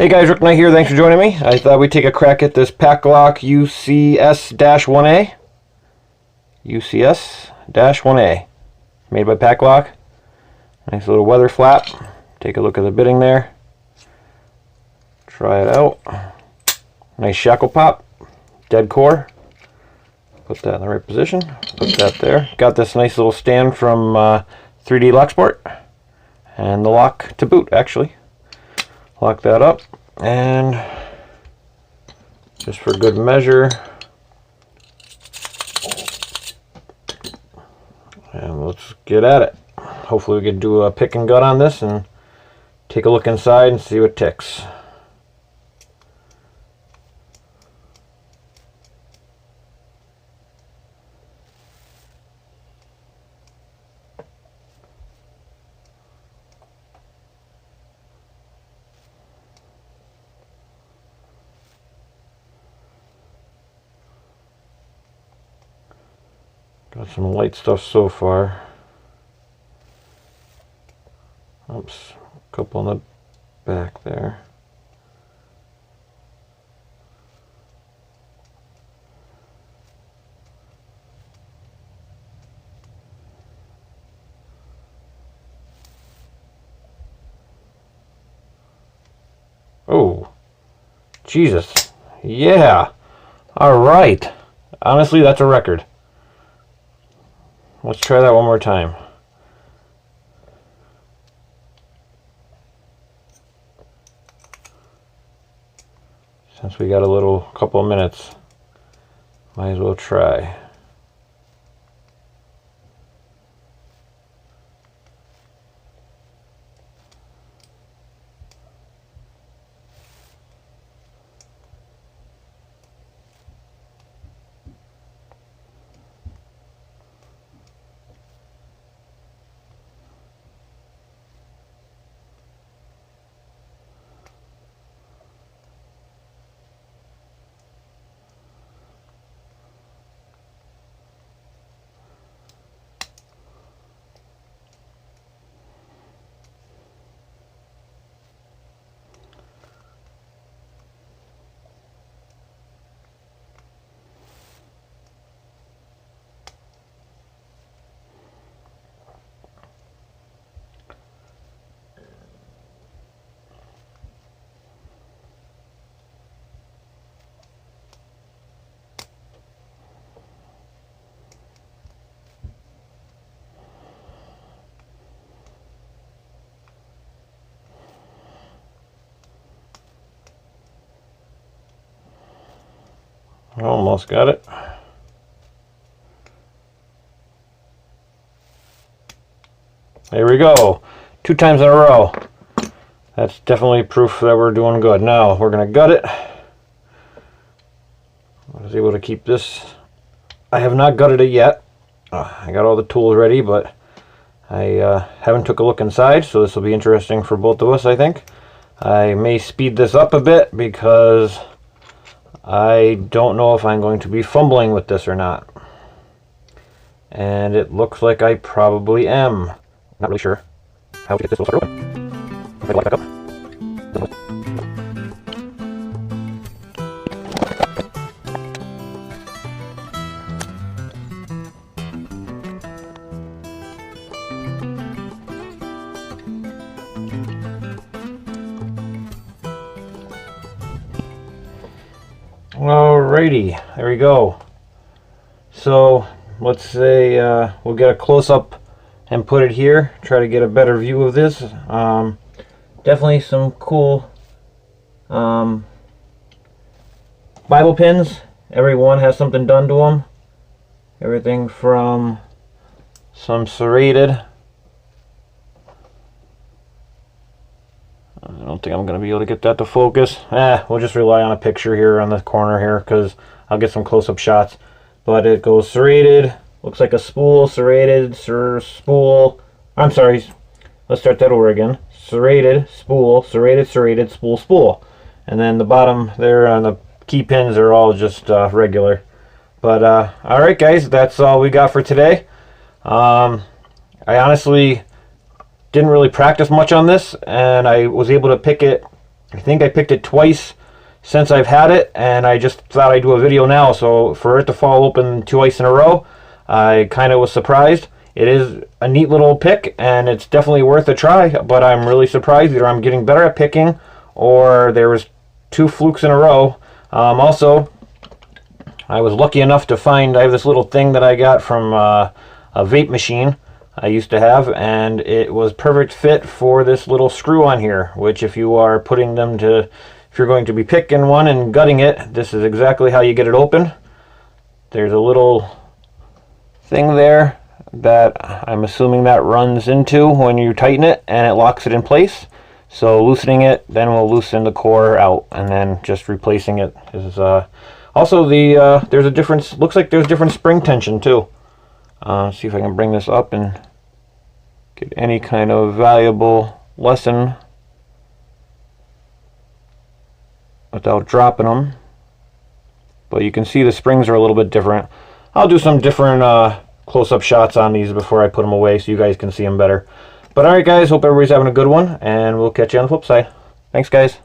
Hey guys, Rick Knight here. Thanks for joining me. I thought we'd take a crack at this PacLock UCS-A1. UCS-A1. Made by PacLock. Nice little weather flap. Take a look at the bitting there. Try it out. Nice shackle pop. Dead core. Put that in the right position. Put that there. Got this nice little stand from 3D Locksport. And the lock to boot, actually. Lock that up, and just for good measure, and let's get at it. Hopefully we can do a pick and gut on this and take a look inside and see what ticks. Got some light stuff so far. Oops, a couple in the back there. Oh, Jesus. Yeah. All right. Honestly, that's a record. Let's try that one more time. Since we got a couple of minutes, might as well try. Almost got it. There we go. 2 times in a row. That's definitely proof that we're doing good. Now we're going to gut it. I was able to keep this. I have not gutted it yet. I got all the tools ready, but I haven't took a look inside, so this will be interesting for both of us, I think. I may speed this up a bit because I don't know if I'm going to be fumbling with this or not. And it looks like I probably am. Not really sure how to get this will start open. If I lock back up. Alrighty, there we go. So let's say we'll get a close-up and put it here, try to get a better view of this. Definitely some cool Bible pins. Every one has something done to them. Everything from some serrated. I don't think I'm going to be able to get that to focus. We'll just rely on a picture here on the corner here because I'll get some close-up shots. But it goes serrated, looks like a spool, serrated, spool. I'm sorry, let's start that over again. Serrated, spool, serrated, serrated, spool, spool. And then the bottom there on the key pins are all just regular. But alright guys, that's all we got for today. I honestly didn't really practice much on this, and I was able to pick it I think I picked it twice since I've had it, and I just thought I'd do a video now. So for it to fall open twice in a row, I kind of was surprised. It is a neat little pick, and it's definitely worth a try, but I'm really surprised. Either I'm getting better at picking, or there was 2 flukes in a row. Also, I was lucky enough to find, I have this little thing that I got from a vape machine I used to have, and it was perfect fit for this little screw on here, which if you are putting them to, if you're going to be picking one and gutting it, this is exactly how you get it open. There's a little thing there that I'm assuming that runs into when you tighten it, and it locks it in place. So loosening it then will loosen the core out, and then just replacing it is also there's a difference. Looks like there's different spring tension too. See if I can bring this up and get any kind of valuable lesson without dropping them. But you can see the springs are a little bit different. I'll do some different close-up shots on these before I put them away so you guys can see them better. But alright guys, hope everybody's having a good one, and we'll catch you on the flip side. Thanks guys.